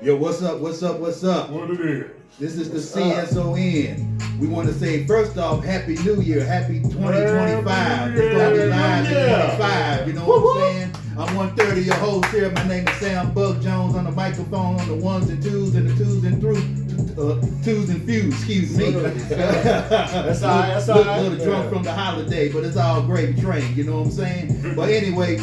Yo, what's up? What's up? What's up? What it is? This is the CSON. We want to say first off, Happy New Year, Happy 2025. It's gonna be live in 25. You know what I'm saying? I'm 130, your host here. My name is Sam Bug Jones on the microphone on the ones and twos and the twos and twos and fews. Excuse me. That's all right. That's all right. A little drunk from the holiday, but it's all gravy train. You know what I'm saying? But anyway,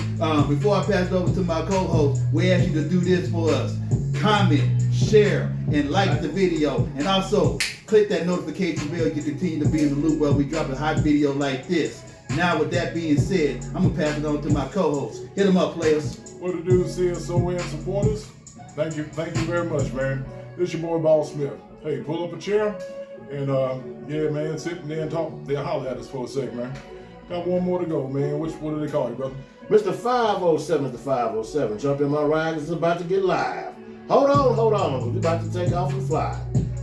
before I pass it over to my co-host, we ask you to do this for us. Comment, share, and like the video. And also, click that notification bell. You continue to be in the loop while we drop a hot video like this. Now, with that being said, I'm going to pass it on to my co-host. Hit them up, players. What it do, CSON supporters? Thank you very much, man. This your boy, Ball Smith. Hey, pull up a chair and, yeah, man, sit there and talk. They'll holler at us for a sec, man. Got one more to go, man. What do they call you, brother? Mr. 507, Mr. 507. Jump in my ride, it's about to get live. Hold on. We're about to take off and fly.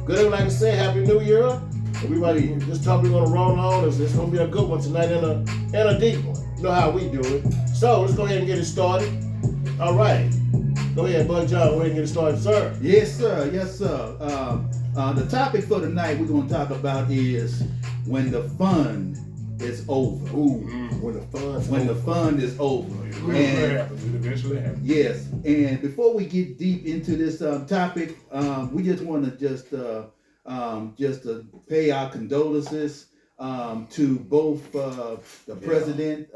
Good, like I said, Happy New Year. Everybody, this topic we're gonna roll on. It's gonna be a good one tonight and a deep one. You know how we do it. So let's go ahead and get it started. All right. Go ahead, Bud John. Go ahead and get it started, sir. Yes, sir. Yes, sir. The topic for tonight we're gonna talk about is when the fun is over. Ooh, when the fun is over. It eventually happens. Yes, and before we get deep into this topic, we just want to just pay our condolences to both the president,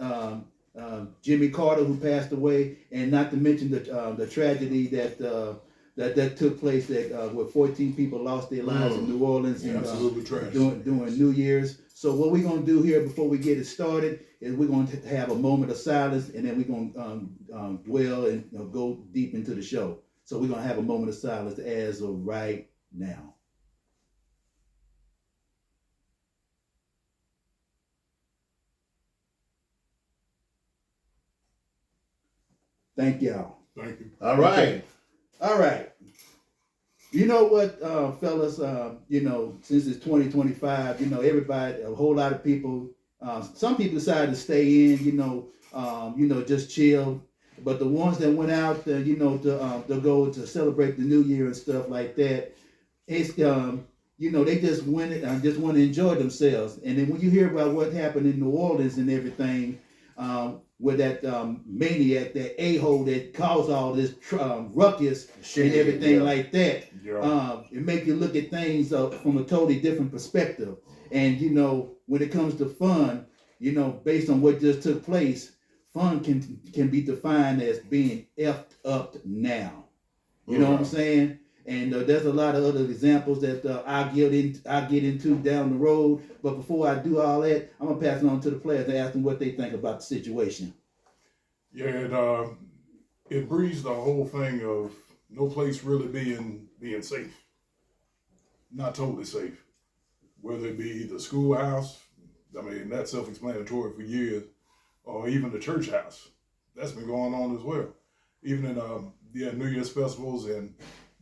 Jimmy Carter, who passed away, and not to mention the tragedy that took place where 14 people lost their lives in New Orleans absolutely trash. During New Year's. So what we're going to do here before we get it started is we're going to have a moment of silence, and then we're going to dwell and go deep into the show. So we're going to have a moment of silence as of right now. Thank y'all. Thank you. All right. Okay. All right. You know what, fellas, since it's 2025, everybody, a whole lot of people, some people decided to stay in, just chill. But the ones that went out, to go to celebrate the New Year and stuff like that, it's, they just went and just want to enjoy themselves. And then when you hear about what happened in New Orleans and everything, with that maniac, that a-hole that caused all this ruckus and everything like that. Yeah. It make you look at things from a totally different perspective. And, when it comes to fun, based on what just took place, fun can be defined as being effed up now. You know what I'm saying? And there's a lot of other examples that I'll get into down the road. But before I do all that, I'm going to pass it on to the players and ask them what they think about the situation. Yeah, it breeds the whole thing of no place really being safe. Not totally safe. Whether it be the schoolhouse, I mean, that's self-explanatory for years, or even the church house. That's been going on as well. Even in New Year's festivals, and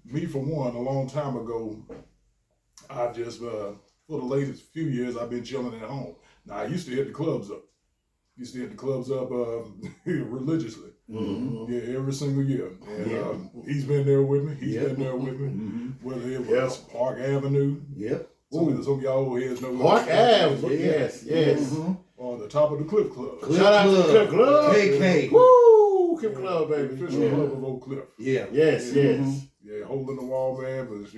me for one, a long time ago, I just, for the latest few years, I've been chilling at home. Now, I used to hit the clubs up. Religiously. Mm-hmm. Yeah, every single year. And he's been there with me. He's been there with me. Mm-hmm. Whether it was Park Avenue. Yep. Some of y'all old heads know. Park Avenue. Yes. Mm-hmm. On the top of the Cliff Club. Shout out to the Cliff Club. KK. Woo! Cliff Club, baby. Official club of Oak Cliff. Yeah. Yes. Yeah, hole in the wall, man, but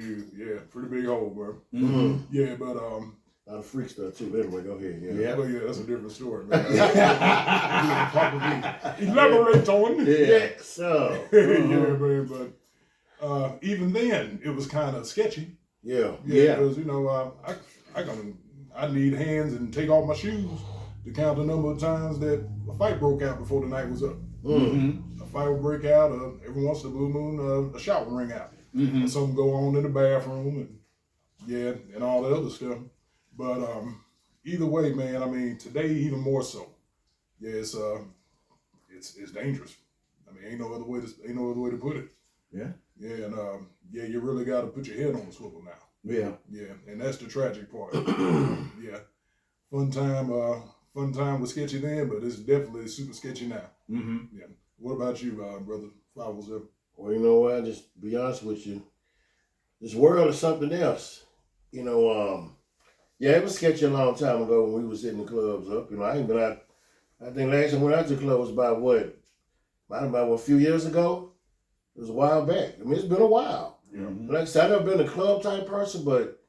pretty big hole, bro. Mm-hmm. Yeah, but a lot of freak stuff too. Anyway, go ahead. Yeah, well, that's a different story, man. Probably elaborate on. Yeah. So. Yeah, man. But even then, it was kind of sketchy. Yeah. Because I need hands and take off my shoes to count the number of times that a fight broke out before the night was up. Mm-hmm. A fight would break out. Every once in a blue moon, a shot would ring out. Mm-hmm. And something go on in the bathroom, and all that other stuff. But either way, man, I mean, today even more so. Yeah, it's dangerous. I mean, ain't no other way to put it. Yeah. Yeah, and you really got to put your head on the swivel now. Yeah. Yeah, and that's the tragic part. Yeah, fun time was sketchy then, but it's definitely super sketchy now. Mm-hmm. Yeah. What about you, brother 507? Well, you know what? Just be honest with you. This world is something else. You know, yeah, it was sketchy a long time ago when we was hitting the clubs up. You know, I ain't been out. I think last time we went out to the club was about what? About a few years ago. It was a while back. I mean, it's been a while. Yeah. Like I said, I've never been a club type person, but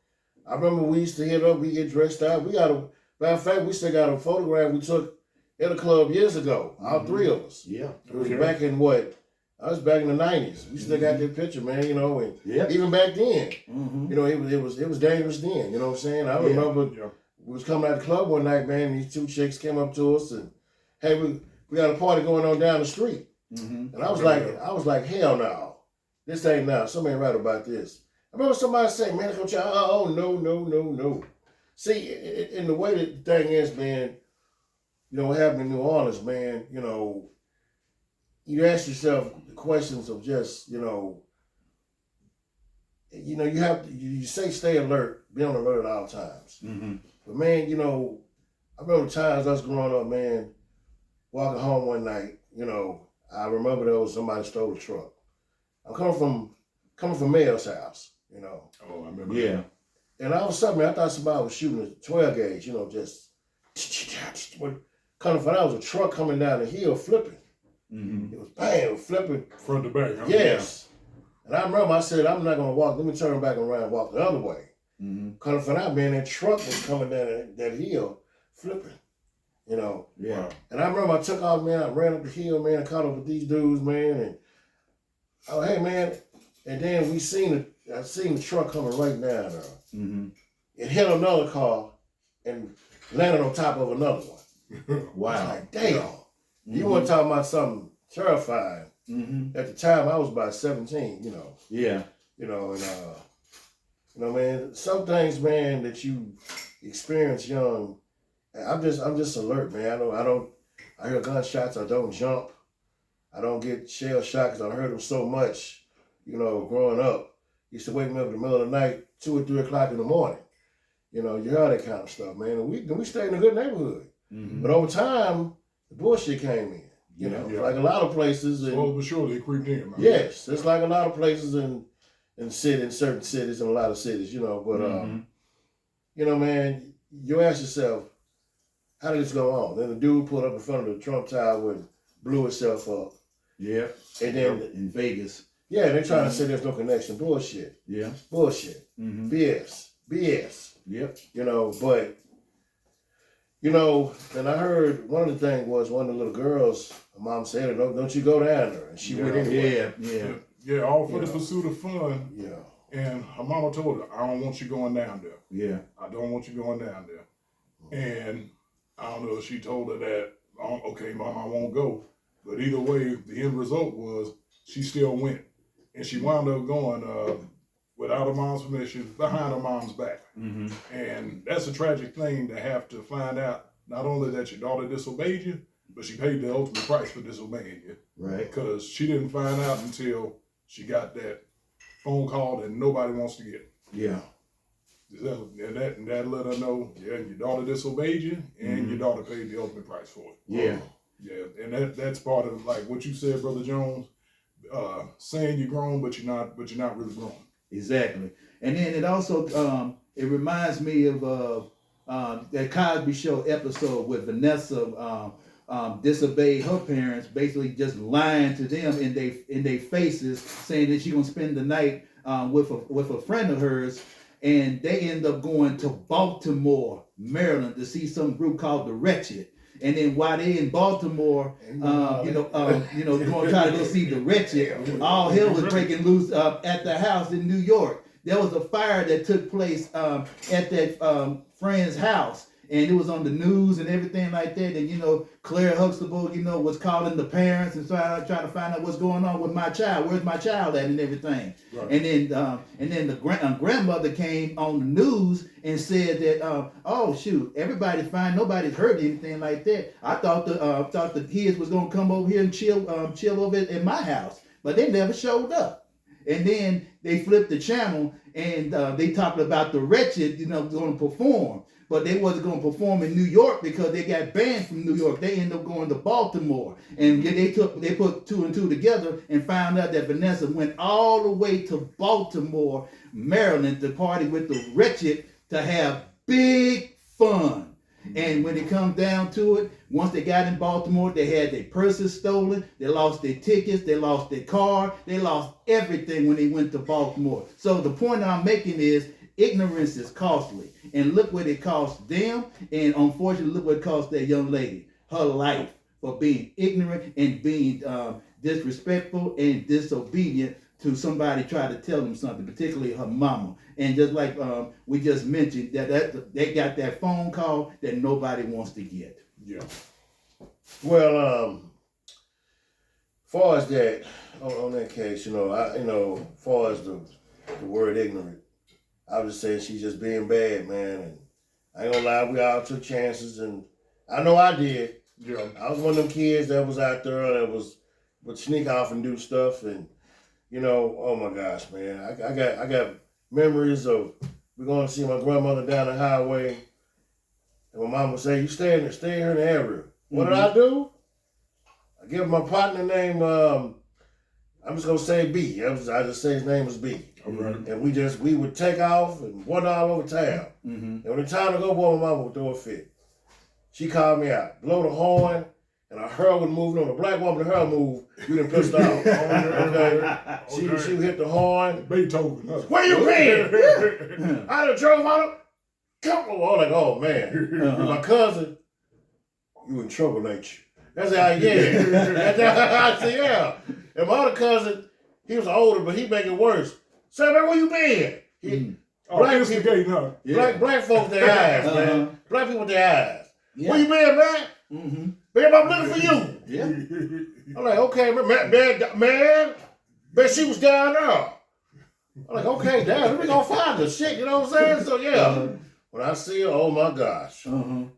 I remember we used to hit up, we get dressed out. Matter of fact, we still got a photograph we took at a club years ago, all three of us. Yeah. It was back in what? I was back in the 90s. We still got that picture, man, you know, and even back then, you know, it was dangerous then, you know what I'm saying? I remember we was coming out the club one night, man, and these two chicks came up to us and, hey, we got a party going on down the street. And I was like, hell no. This ain't now. Somebody ain't right about this. I remember somebody saying, man, oh, no. See, and the way that the thing is, man, you know, what happened in New Orleans, man, you know, you ask yourself the questions of just, you know, you have to, you say stay alert, be on alert at all times. But man, you know, I remember times us growing up, man, walking home one night, you know, I remember there was somebody stole a truck. I'm coming from Mayor's house, you know. Oh, I remember. Yeah. That. And all of a sudden, man, I thought somebody was shooting a 12 gauge, you know, just coming from, that was a truck coming down the hill flipping. It was bang, flipping. Front to back, huh? Yes. And I remember I said, I'm not going to walk. Let me turn back around and walk the other way. Coming from that, man, that truck was coming down that hill flipping, you know. Yeah. And I remember I took off, man. I ran up the hill, man. I caught up with these dudes, man. And, oh, hey, man. And then I seen the truck coming right down there. It hit another car and landed on top of another one. Wow. I was like, damn. You want to talk about something terrifying. At the time, I was about 17, you know. Yeah. You know, and, you know, man, some things, man, that you experience young, I'm just alert, man. I hear gunshots, I don't jump. I don't get shell shocked because I heard them so much, you know, growing up. Used to wake me up in the middle of the night, 2 or 3 o'clock in the morning. You know, you hear that kind of stuff, man. And we stayed in a good neighborhood. But over time, the bullshit came in. You know, like a lot of places. Slowly but surely it creeped in, man. Yes, it's like a lot of places in certain cities and a lot of cities, you know. But, you know, man, you ask yourself, how did this go on? Then the dude pulled up in front of the Trump Tower and blew himself up. Yeah. And then in Vegas. Yeah, they're trying to say there's no connection. Bullshit. Yeah. Bullshit. BS. Yep. You know, but, you know, and I heard one of the things was one of the little girls, her mom said, don't you go down there. And she went anyway. Yeah, all for the pursuit of fun. Yeah. And her mama told her, I don't want you going down there. Yeah. I don't want you going down there. And I don't know if she told her that, okay, mom, I won't go. But either way, the end result was she still went. And she wound up going without her mom's permission, behind her mom's back. And that's a tragic thing to have to find out, not only that your daughter disobeyed you, but she paid the ultimate price for disobeying you. Right. Because she didn't find out until she got that phone call that nobody wants to get. Yeah. And that let her know, yeah, your daughter disobeyed you, and your daughter paid the ultimate price for it. Yeah. Yeah, and that's part of like what you said, Brother Jones. Saying you're grown, but you're not really grown. Exactly. And then it also it reminds me of that Cosby Show episode where Vanessa disobeyed her parents, basically just lying to them in their faces, saying that she's gonna spend the night with a friend of hers, and they end up going to Baltimore, Maryland, to see some group called the Wretched. And then while they in Baltimore, going try to go see the Wretched, all hell was breaking loose at the house in New York. There was a fire that took place at that friend's house, and it was on the news and everything like that. And Claire Huxtable, was calling the parents and trying to find out what's going on with my child. Where's my child at and everything. Right. And then the grandmother came on the news and said that oh shoot, everybody's fine, nobody's hurt anything like that. I thought the kids was gonna come over here and chill over at my house, but they never showed up. And then they flipped the channel and they talked about the Wretched, going to perform. but they wasn't going to perform in New York because they got banned from New York. They ended up going to Baltimore, and they put two and two together and found out that Vanessa went all the way to Baltimore, Maryland, to party with the Wretched to have big fun. And when it comes down to it, once they got in Baltimore, they had their purses stolen, they lost their tickets, they lost their car, they lost everything when they went to Baltimore. So the point I'm making is ignorance is costly. And look what it cost them, and unfortunately, look what it cost that young lady, her life, for being ignorant and being disrespectful and disobedient to somebody try to tell them something, particularly her mama. And just like we just mentioned, that they got that phone call that nobody wants to get. Yeah. Well, far as that, on that case, far as the word ignorant, I was just saying she's just being bad, man. And I ain't gonna lie, we all took chances, and I know I did. Yeah. I was one of them kids that was out there that would sneak off and do stuff, and oh my gosh, man, I got memories of we're going to see my grandmother down the highway, and my mom would say, "You stay here in the area." What did I do? I give my partner name. I'm just gonna say B. I just say his name was B. All right. And we would take off and wander all over town. And when the time to go, boy, my mama would throw a fit. She called me out, blow the horn, and her would move. The black woman, her move, you done pissed off. Okay. She would hit the horn. Beethoven. Where you been? I done drove on. Come on, like, oh man. My cousin, you in trouble, ain't you? That's how I said, yeah. And my other cousin, he was older, but he make it worse. Say, man, where you been? Black people, black folks, their eyes, man. Black people, their eyes. Yeah. Where you been, man? Babe, I'm looking for you. Yeah. I'm like, okay, man, bet she was down there. I'm like, okay, damn, we gonna find her. Shit, you know what I'm saying? So yeah, when I see her, oh my gosh,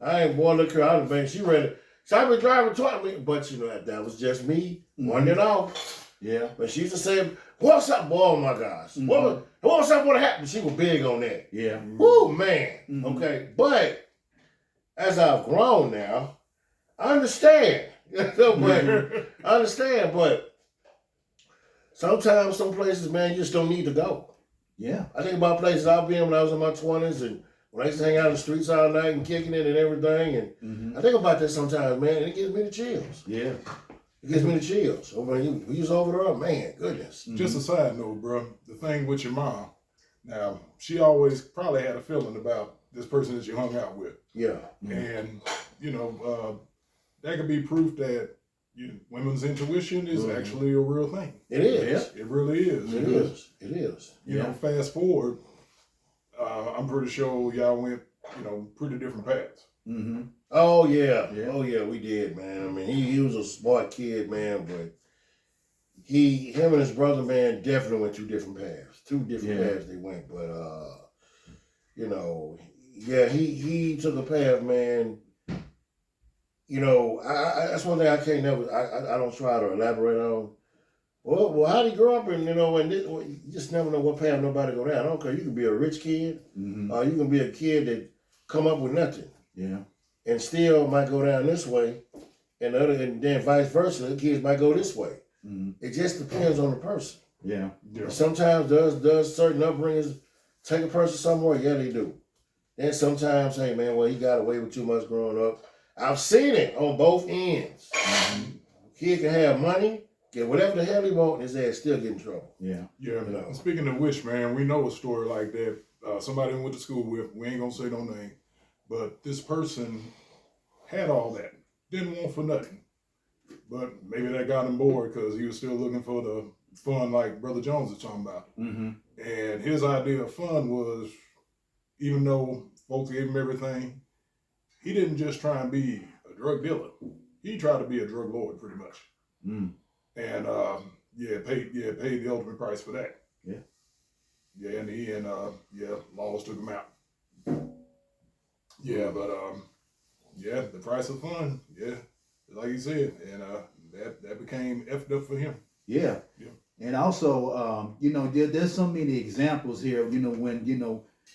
I ain't boy look her out of the bank. She ready. So I've been driving twice, but that was just me wandering off. Yeah. But she used to say, "What's up, boy? Oh my gosh, what's up? What happened?" She was big on that. Yeah. Woo, man. Okay, but as I've grown now, I understand. But sometimes some places, man, you just don't need to go. Yeah. I think about places I've been when I was in my 20s and when I used to hang out in the streets all night and kicking it and everything. And I think about that sometimes, man, and it gives me the chills. Yeah. It gives me the chills. Oh, man, you was over there, man, goodness. Just a side note, bro. The thing with your mom, now, she always probably had a feeling about this person that you hung out with. Yeah. And, that could be proof that women's intuition is actually a real thing. It is. It really is. It is. You know, fast forward, I'm pretty sure y'all went, pretty different paths. Oh, yeah. Oh, yeah, we did, man. I mean, he was a smart kid, man, but him and his brother, man, definitely went two different paths. Two different paths they went. But, he took a path, man. That's one thing I can't never, I don't try to elaborate on. Well, how did he grow up? And, you just never know what path nobody go down. I don't care. You can be a rich kid, or you can be a kid that come up with nothing. Yeah. And still might go down this way, and then vice versa. The kids might go this way. It just depends on the person. Yeah. Sometimes does certain upbringings take a person somewhere? Yeah, they do. Then sometimes, hey man, well he got away with too much growing up. I've seen it on both ends. Kid can have money, get whatever the hell he want, and his ass still get in trouble. Yeah. Speaking of which, man, we know a story like that. Somebody we went to school with. We ain't gonna say no name. But this person had all that, didn't want for nothing. But maybe that got him bored because he was still looking for the fun like Brother Jones is talking about. And his idea of fun was, even though folks gave him everything, he didn't just try and be a drug dealer. He tried to be a drug lord pretty much. And paid the ultimate price for that. Yeah, in the end, laws took him out. Yeah, but the price of fun, like you said, and that became effed up for him. Yeah. And also, there's so many examples here. When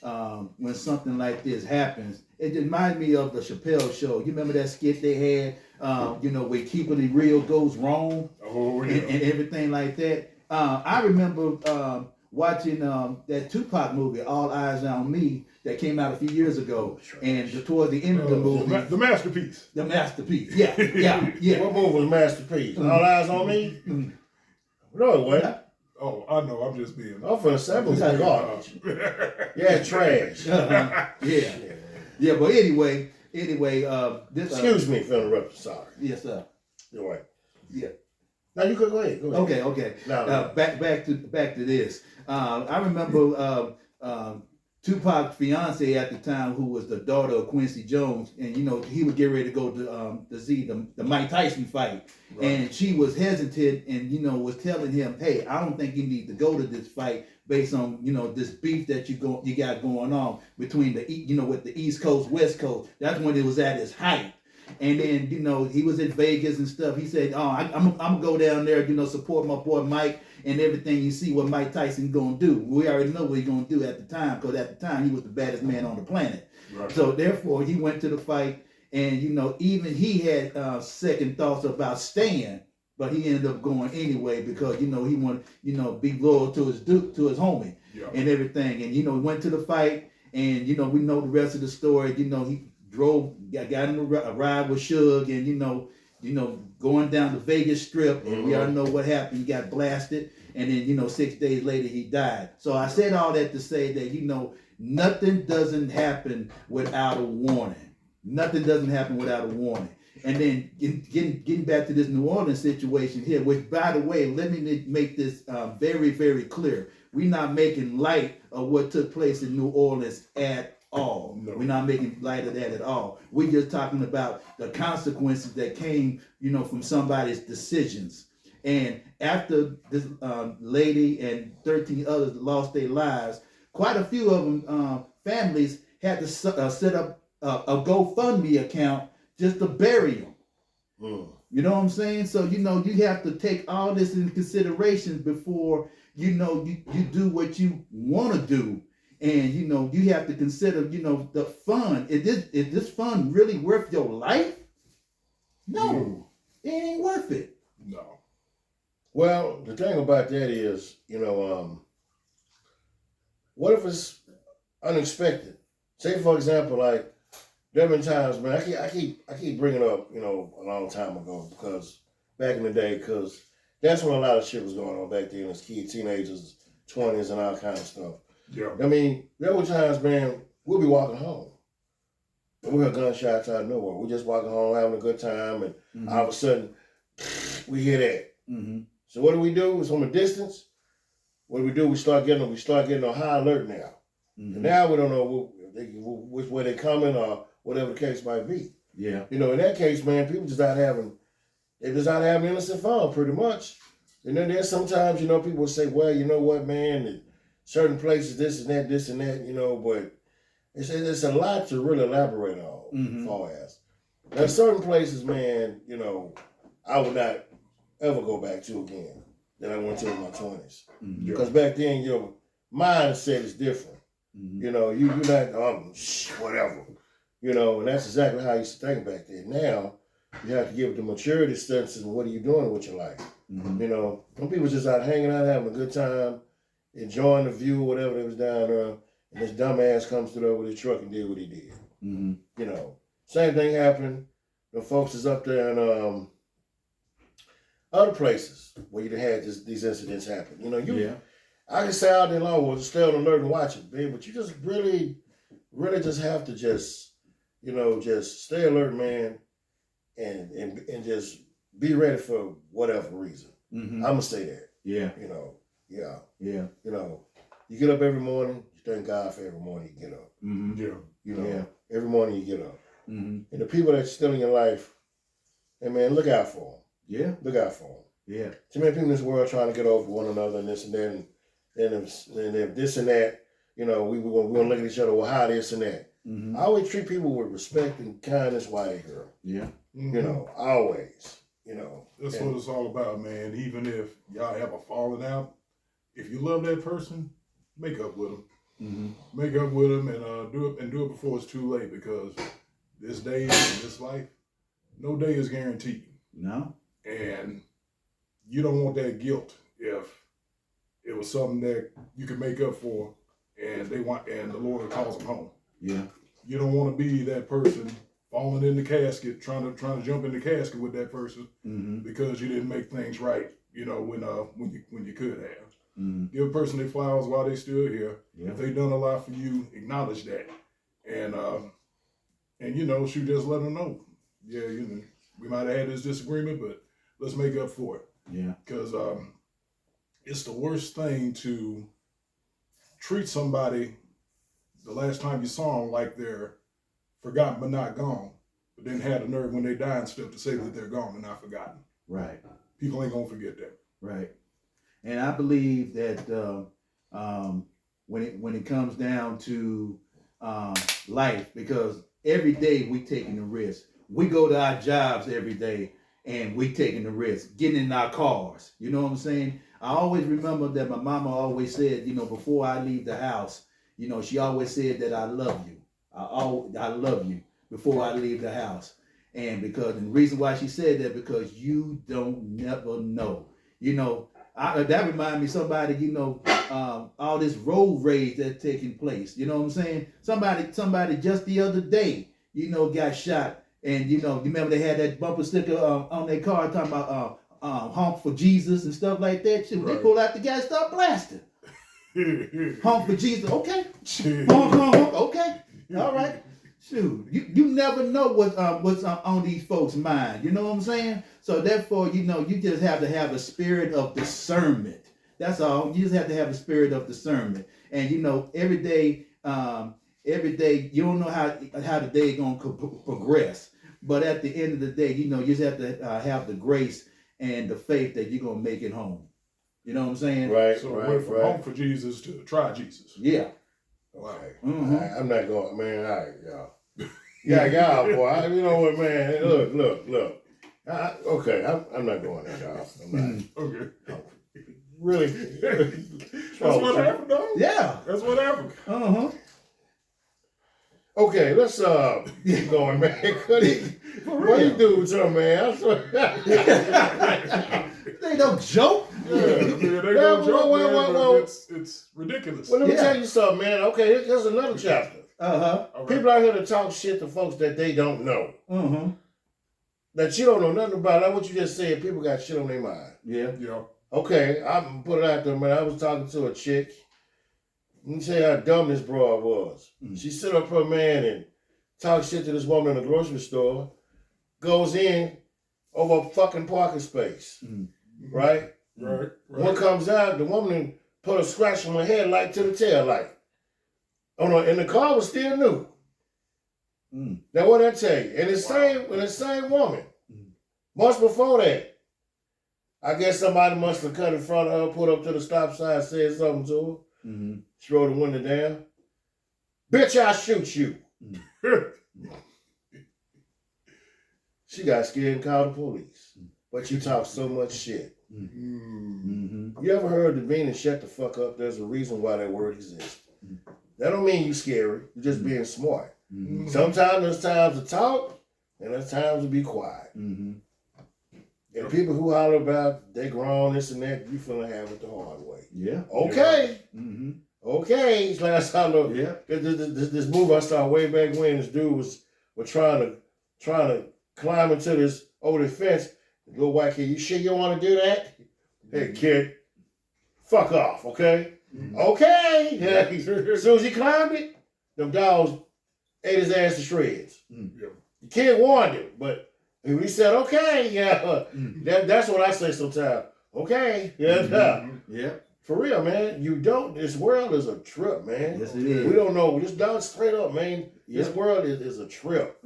when something like this happens. It reminds me of the Chappelle Show. You remember that skit they had, where keeping it real goes wrong, Oh yeah. and everything like that. I remember watching that Tupac movie, All Eyes on Me, that came out a few years ago, and towards the end of the movie, the masterpiece. the masterpiece. Yeah. What movie was Masterpiece? All Eyes on Me? No, it wasn't. Oh, I know. I'm just being. I'm finna say it was garbage. Yeah, trash. Yeah. But anyway, this. Excuse me for interrupting. Sorry. Yes, sir. You're right. Yeah. Now you could go ahead. Go ahead. Okay. No. Back to this. I remember Tupac's fiance at the time, who was the daughter of Quincy Jones, and he would get ready to go to see the Mike Tyson fight, right. And she was hesitant, and was telling him, "Hey, I don't think you need to go to this fight based on this beef that you got going on between with the East Coast West Coast. That's when it was at its height." And then, he was in Vegas and stuff. He said, "Oh, I'm gonna go down there, support my boy Mike and everything. You see what Mike Tyson gonna do. We already know what he's gonna do at the time, because at the time he was the baddest man on the planet." Right. So therefore, he went to the fight, and even he had second thoughts about staying, but he ended up going anyway because he wanted be loyal to his homie, yeah, and everything. And he went to the fight, and we know the rest of the story. He drove, got in a ride with Suge, and going down the Vegas Strip, and we all know what happened. He got blasted, and then 6 days later he died. So I said all that to say that nothing doesn't happen without a warning. Nothing doesn't happen without a warning. And then getting back to this New Orleans situation here, which, by the way, let me make this very, very clear. We're not making light of what took place in New Orleans at all. No. We're not making light of that at all. We're just talking about the consequences that came, from somebody's decisions. And after this lady and 13 others lost their lives, quite a few of them families had to set up a GoFundMe account just to bury them. You know what I'm saying? So you have to take all this into consideration before you do what you want to do. And you have to consider the fun. Is this fun really worth your life? No, it ain't worth it. No. Well, the thing about that is, what if it's unexpected? Say, for example, like there have been times, man. I keep bringing up, a long time ago, because back in the day, because that's when a lot of shit was going on back then as kids, teenagers, 20s, and all kind of stuff. Yeah. I mean, there were times, man, we'll be walking home, and we hear gunshots out of nowhere. We're just walking home, having a good time, and all of a sudden, we hear that. Mm-hmm. So what do? It's from a distance. What do? We start getting on high alert now. Mm-hmm. And now we don't know which way they're coming or whatever the case might be. Yeah. In that case, man, people just not having innocent fun, pretty much. And then there's sometimes, people say, well, you know what, man, certain places, this and that, but it's a lot to really elaborate on, as far as. There's certain places, man, I would not ever go back to again that I went to in my 20s. Because back then, mindset is different. You're not, whatever. And that's exactly how I used to think back then. Now, you have to give it the maturity sense and what are you doing with your life? Some people just out hanging out, having a good time, enjoying the view, whatever they was down there, and this dumbass comes through there with his truck and did what he did. Same thing happened. The folks is up there in other places where you had these incidents happen. I can say all day long, well, just stay on alert and watch it, babe, but you just really, really just have to just stay alert, man, and just be ready for whatever reason. I'm gonna say that. Yeah. You get up every morning. You thank God for every morning you get up. Every morning you get up. And the people that's still in your life, hey man, look out for them. Yeah. Look out for them. Yeah. Too many people in this world trying to get over one another and this and that, and if this and that, we gonna look at each other. Well, how this and that. I always treat people with respect and kindness while they're here. Yeah. Always. That's what it's all about, man. Even if y'all have a falling out, if you love that person, make up with them. Make up with them and do it before it's too late, because this day and this life, no day is guaranteed. No. And you don't want that guilt if it was something that you could make up for, and the Lord calls them home. Yeah. You don't want to be that person falling in the casket, trying to jump in the casket with that person because you didn't make things right. When you could have. Give a person their flowers while they still here. Yeah. If they done a lot for you, acknowledge that, and shoot, just let them know. Yeah, we might have had this disagreement, but let's make up for it. Yeah. Because it's the worst thing to treat somebody the last time you saw them like they're forgotten but not gone, but then had the nerve when they die and stuff to say that they're gone and not forgotten. Right. People ain't gonna forget that. Right. And I believe that when it comes down to life, because every day we taking the risk. We go to our jobs every day and we taking the risk, getting in our cars. You know what I'm saying? I always remember that my mama always said, before I leave the house, she always said that I love you. I love you before I leave the house. And the reason why she said that, because you don't never know. That reminds me of somebody, all this road rage that's taking place. You know what I'm saying? Somebody just the other day, got shot. And, you remember they had that bumper sticker on their car talking about honk for Jesus and stuff like that. Shit, when they pull out the guy, start blasting. Honk for Jesus. Okay. Honk, honk, honk. Okay. All right. Shoot, you never know what's on these folks' mind. You know what I'm saying? So therefore, you just have to have a spirit of discernment. That's all. You just have to have a spirit of discernment. And every day, you don't know how the day is gonna progress. But at the end of the day, you just have to have the grace and the faith that you're gonna make it home. You know what I'm saying? Right. So went from home for Jesus to try Jesus. Yeah. Wow. I'm not going, man. All right, y'all. Yeah, boy. You know what, man? Look. Okay, I'm not going there, y'all. I'm not. Okay. Really? That's what happened, though. Yeah. That's what happened. Okay, let's keep going, man. What do you do with your man? They don't joke. It's ridiculous. Well, let me tell you something, man. Okay, here's another chapter. Right. People out here to talk shit to folks that they don't know. That you don't know nothing about. Like what you just said, people got shit on their mind. Yeah. Okay, I'm put it out there, man. I was talking to a chick. Let me tell you how dumb this broad was. She sit up her man and talk shit to this woman in the grocery store. Goes in over a fucking parking space. Right? Right. One comes out, the woman put a scratch on her headlight to the tail light. Oh no, and the car was still new. Now what I tell you? And the same woman. Months before that, I guess somebody must have cut in front of her, put up to the stop sign, said something to her. She rolled the window down. Bitch, I'll shoot you. She got scared and called the police. But you talk so much shit. You ever heard the meaning shut the fuck up? There's a reason why that word exists. That don't mean you scary. You're just being smart. Sometimes there's times to talk and there's times to be quiet. And people who holler about they grown, this and that, you finna have it the hard way. Yeah. Okay. Okay. It's like I saw this movie I saw way back when. This dude was trying to climb into this older fence. The little white kid, you sure you want to do that? Hey kid, fuck off, okay? Okay. Yeah. As soon as he climbed it, them dogs ate his ass to shreds. The kid warned him, but he said, okay, that's what I say sometimes. Okay, yeah. For real, man. This world is a trip, man. Yes, it is. We don't know. This dog straight up, man. This world is a trip.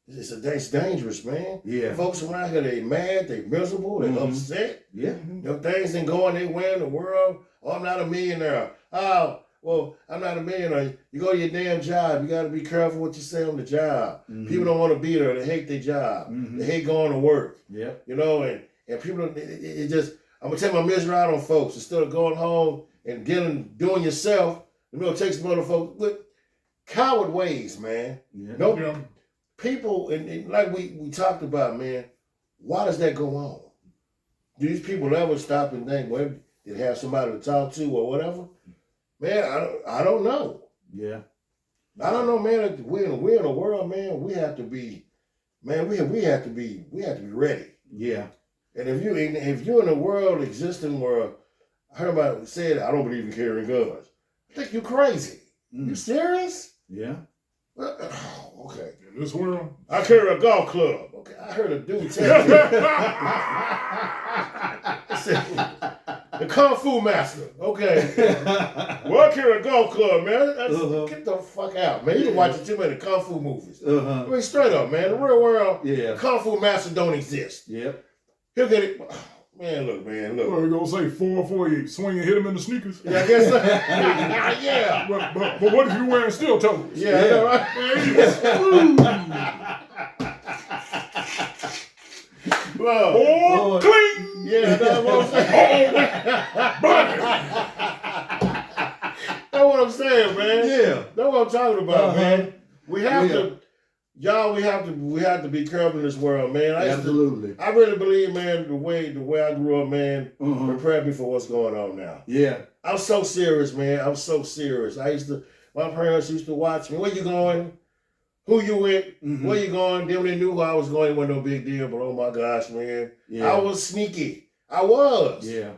It's dangerous, man. Yeah. Folks around here, they mad, they miserable, they upset. Yeah. Them things ain't going their way in the world. Oh, I'm not a millionaire. Oh, well, I'm not a millionaire. You go to your damn job. You got to be careful what you say on the job. People don't want to be there. They hate their job. They hate going to work. And people, it just, I'm going to take my misery out on folks. Instead of going home and doing yourself. It takes some other folks with coward ways, man. Yeah. No people, and like we talked about, man. Why does that go on? Do these people ever stop and think, well, did have somebody to talk to or whatever? Man, I don't know. Yeah. I don't know, man. We're in a world, man. We have to be, man. We have to be ready. Yeah. And if you're in a world existing where I heard about it said, I don't believe in carrying guns. I think you're crazy. You serious? Yeah. Okay. In this world, I carry a golf club. Okay, I heard a dude tell me. The Kung Fu Master. Okay. Well, I carry a golf club, man. Get the fuck out, man. You've been watching too many Kung Fu movies. I mean, straight up, man. The real world, Kung Fu Master don't exist. Yep. He'll get it. Man, look, man, look. well, you're gonna say 4 you swing and hit him in the sneakers. Yeah, I guess so. Yeah. But what if you're wearing steel toes? Yeah, I know, right? Well, clean. yeah, that's what I'm saying. That's what I'm saying, man. Yeah. That's what I'm talking about, man. We have to, y'all. We have to be careful in this world, man. Absolutely. I really believe, man, the way I grew up, man, prepared me for what's going on now. Yeah. I'm so serious, man. I'm so serious. My parents used to watch me. Where you going? Who you with? Where you going? Then when they knew who I was going, it wasn't no big deal. But oh my gosh, man, I was sneaky. I was. Yeah.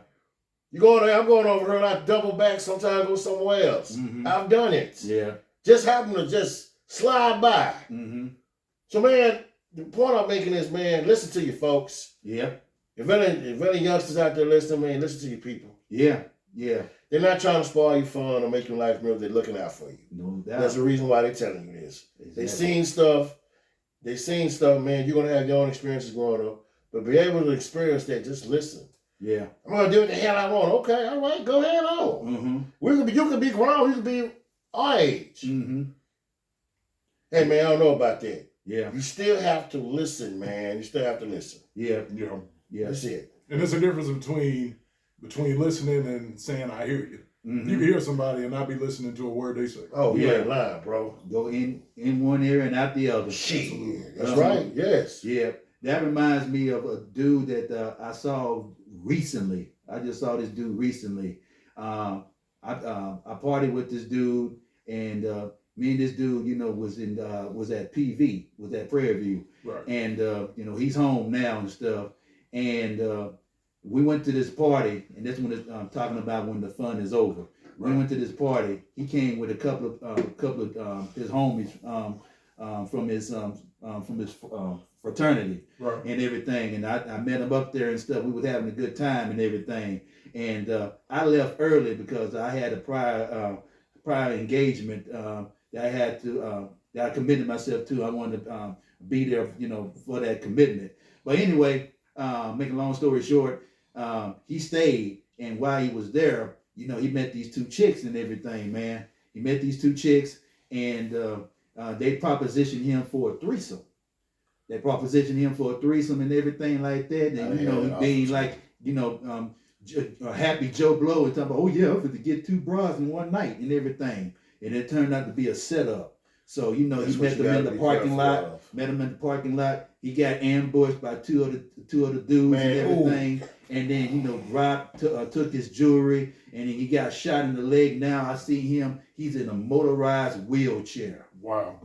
You going there? I'm going over here. And I double back. Sometimes go somewhere else. I've done it. Yeah. Just happen to just slide by. So, man, the point I'm making is, man, listen to your folks. Yeah. If any youngsters out there listening, man, listen to your people. Yeah. Yeah. They're not trying to spoil your fun or make your life miserable. They're looking out for you. No doubt. That's the reason why they're telling you this. Exactly. They seen stuff, man. You're gonna have your own experiences growing up, but be able to experience that. Just listen. Yeah. I'm gonna do what the hell I want. Okay, all right, go ahead on. You could be grown. You could be our age. Hey, man, I don't know about that. Yeah. You still have to listen, man. You still have to listen. Yeah. Yeah. Yeah. That's it. And there's a difference between listening and saying I hear you. You can hear somebody and not be listening to a word they say. Oh, you ain't lying, bro. Go in one ear and out the other. Shit. That's right. Yes. Yeah. That reminds me of a dude that I saw recently. I just saw this dude recently. I partied with this dude, and me and this dude, was at PV, was at Prairie View, Right. and he's home now and stuff, and we went to this party, and that's when I'm talking about when the fun is over. Right. We went to this party. He came with a couple of his homies from his fraternity, right, and everything. And I met him up there and stuff. We was having a good time and everything. And I left early because I had a prior engagement that I had to that I committed myself to. I wanted to be there, for that commitment. But anyway, making a long story short, he stayed, and while he was there, he met these two chicks and everything, man. He met these two chicks, and they propositioned him for a threesome. And everything like that. And, being like, a happy Joe Blow and talking about, oh yeah, I'm going to get 2 bras in one night and everything. And it turned out to be a setup. So, he met them in the parking lot. He got ambushed by two of the dudes, man, and everything. Ooh. And then, Rob took his jewelry, and then he got shot in the leg. Now I see him. He's in a motorized wheelchair. Wow.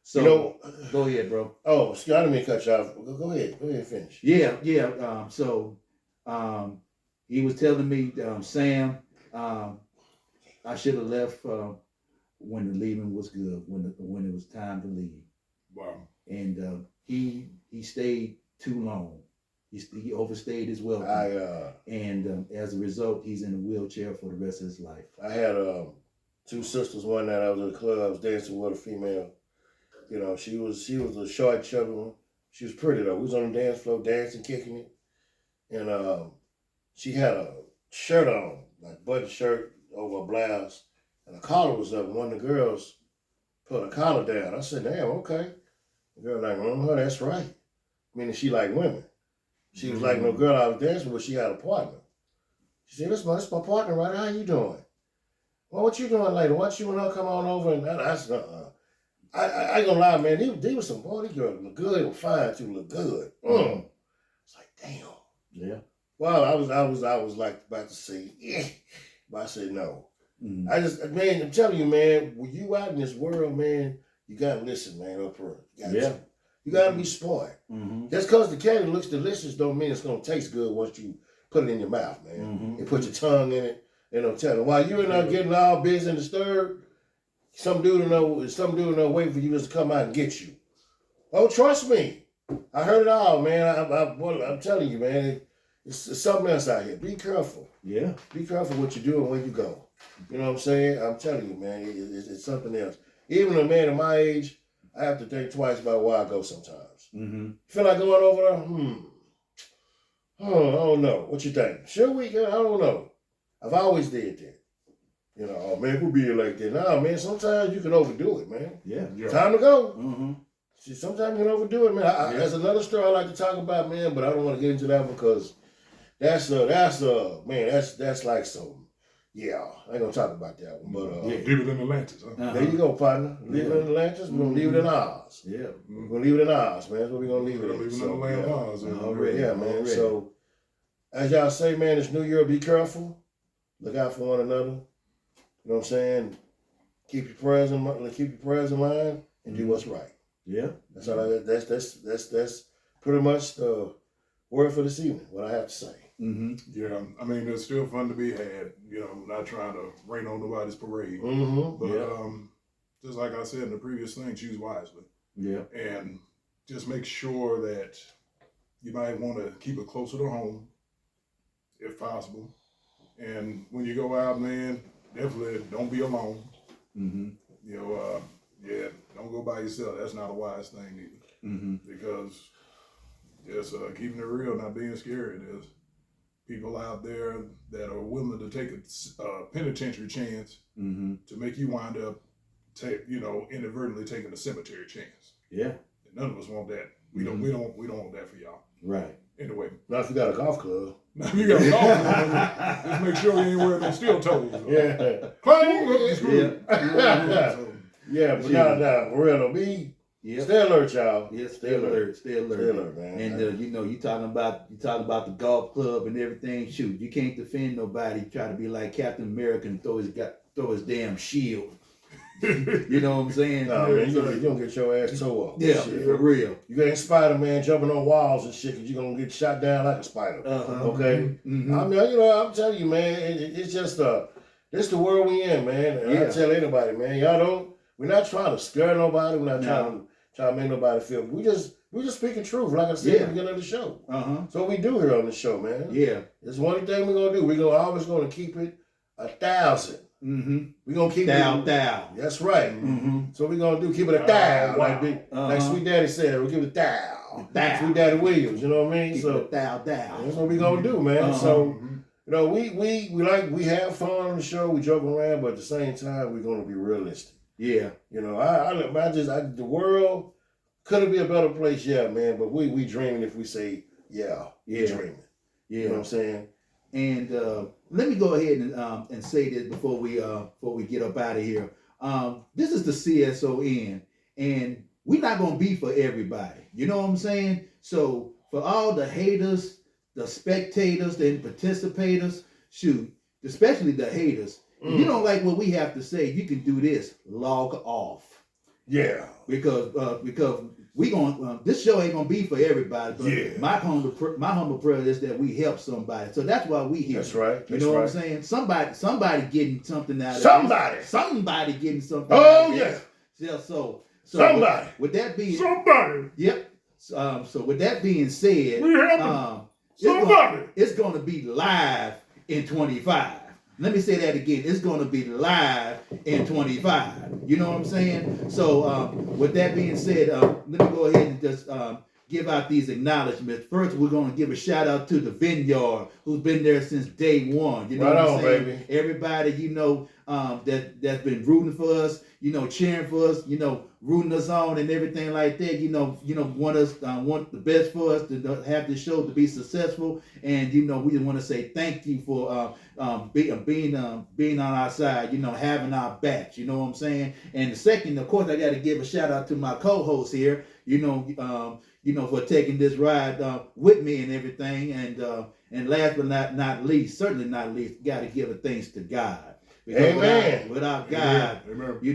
So, go ahead, bro. Oh, Scott, I didn't mean to cut you off. Go ahead and finish. Yeah. He was telling me, Sam, I should have left when the leaving was good, when it was time to leave. Wow. And he stayed too long. He overstayed his welcome. And as a result, he's in a wheelchair for the rest of his life. I had 2 sisters one night. I was at a club. I was dancing with a female. She was a short, chubby one. She was pretty though. We was on the dance floor, dancing, kicking it, and she had a shirt on, like button shirt over a blouse, and the collar was up. And one of the girls put a collar down. I said, "Damn, okay." The girl like, that's right. Meaning she like women. She was like no girl I was dancing with. She had a partner. She said, "This my partner, right? How you doing? Well, what you doing later? Why don't you and her come on over?" And I said, I ain't gonna lie, man. They was some boy. These girls look good. They were fine too. Look good. It's like, damn. Yeah. Well, I was like about to say, yeah, but I said no. I just, man, I'm telling you, man, when you out in this world, man, you gotta listen, man. Up front, you gotta be smart. Just because the candy looks delicious, don't mean it's gonna taste good once you put it in your mouth, man. And put your tongue in it. And I'm telling you, while you in there getting all busy and disturbed, some dude in there waiting for you just to come out and get you. Oh, trust me, I heard it all, man. I'm telling you, man, it's something else out here. Be careful. Yeah. Be careful what you do and where you go. You know what I'm saying? I'm telling you, man, it's something else. Even a man of my age, I have to think twice about where I go sometimes. Feel like going over there? I don't know. What you think? Should we? I don't know. I've always did that. You know, oh man, we'll be like that. Nah, man, sometimes you can overdo it, man. Yeah. Time to go. See, sometimes you can overdo it, man. There's another story I like to talk about, man, but I don't want to get into that because that's like some, yeah, I ain't gonna talk about that one. But leave it in Atlantis. Huh? There you go, partner. Leave it in Atlantis. We're gonna leave it in Oz. Yeah. We're gonna leave it in Oz, man. That's what we're gonna leave it in. Leave it in the land of Oz. Yeah, man. Already. So, as y'all say, man, this new year, be careful. Look out for one another. You know what I'm saying? Keep your prayers in mind, and do what's right. Yeah. That's all. That's pretty much the word for this evening. What I have to say. Yeah, I mean, there's still fun to be had. You know, not trying to rain on nobody's parade. But just like I said in the previous thing, choose wisely. Yeah. And just make sure that you might want to keep it closer to home, if possible. And when you go out, man, definitely don't be alone. You know, don't go by yourself. That's not a wise thing either. Because just keeping it real, not being scared. There's people out there that are willing to take a penitentiary chance to make you wind up, inadvertently taking a cemetery chance. Yeah. And none of us want that. We don't want that for y'all. Right. Anyway. Not if you got a golf club. Now if you got a golf club, just make sure you ain't wearing no steel toes. Yeah. Clang! Up the screw. Yeah, but now, for real though, stay alert, y'all. Yeah, stay alert. Stay alert, man. And you talking about the golf club and everything. Shoot, you can't defend nobody. Try to be like Captain America and throw his damn shield. You know what I'm saying? Nah, man, you gonna get your ass tore up. Yeah, for real. You ain't Spider-Man jumping on walls and shit because you're gonna get shot down like a spider. Okay? I mean, I'm telling you, man, it's just this the world we in, man. And I tell anybody, man, we're not trying to scare nobody. We're not trying to make nobody feel. We just speaking truth, like I said at the beginning of the show. So what we do here on the show, man. Yeah. It's one thing we're gonna do. We're always gonna keep it 1,000. We're gonna keep it down. That's right. So we're gonna keep it a down. Like Sweet Daddy said, we'll give it down. Sweet Daddy Williams, you know what I mean? So down. That's what we're gonna do, man. So we have fun on the show, we joke around, but at the same time we're gonna be realistic. Yeah. You know, the world could be a better place, yeah, man, but we dreaming if we say, we dreaming. You know what I'm saying? And let me go ahead and say this before we get up out of here. This is the CSON, and we're not gonna be for everybody. You know what I'm saying? So for all the haters, the spectators, the participators, shoot, especially the haters. If you don't like what we have to say, you can do this. Log off. Yeah. Because we going this show ain't gonna be for everybody. But my humble prayer is that we help somebody. So that's why we here. That's right. You know what I'm saying? Somebody getting something out of it. Somebody getting something. Oh yeah. So somebody. With that being somebody. Yep. So with that being said, we have somebody. It's gonna be live in 25. Let me say that again. It's going to be live in 25. You know what I'm saying? So with that being said, let me go ahead and just give out these acknowledgments. First, we're going to give a shout out to the Vineyard, who's been there since day one. You know Right what I'm on, saying? baby. Everybody, that's been rooting for us, cheering for us, rooting us on and everything like that. Want the best for us to have this show to be successful. And we just want to say thank you for being on our side. Having our backs. You know what I'm saying? And the second, of course, I got to give a shout out to my co-host here. For taking this ride with me and everything. And last but not least, certainly not least, got to give a thanks to God. Because Amen. without God, Amen. we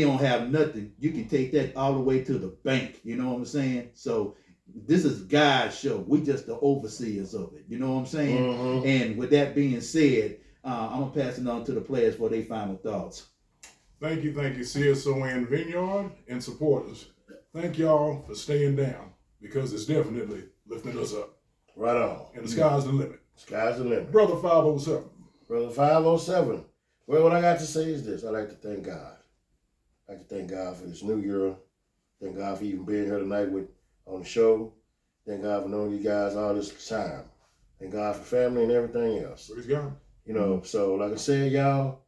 don't have nothing. You can take that all the way to the bank. You know what I'm saying? So this is God's show. We just the overseers of it. You know what I'm saying? Mm-hmm. And with that being said, I'm gonna pass it on to the players for their final thoughts. Thank you, C.S.O.N. Vineyard and supporters. Thank y'all for staying down because it's definitely lifting us up. Right on. And the sky's the limit. Sky's the limit. Brother 507. Brother 507. Well, what I got to say is this. I like to thank God. I like to thank God for this new year. Thank God for even being here tonight on the show. Thank God for knowing you guys all this time. Thank God for family and everything else. Praise God. So like I said, y'all,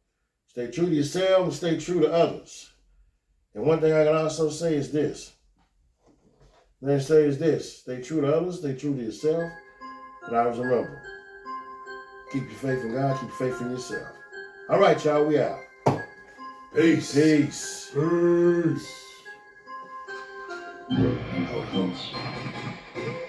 stay true to yourself and stay true to others. And one thing I can also say is this. Stay true to others, stay true to yourself. And always remember, keep your faith in God, keep your faith in yourself. All right, y'all, we out. Peace. Peace. Peace. Oh, oh.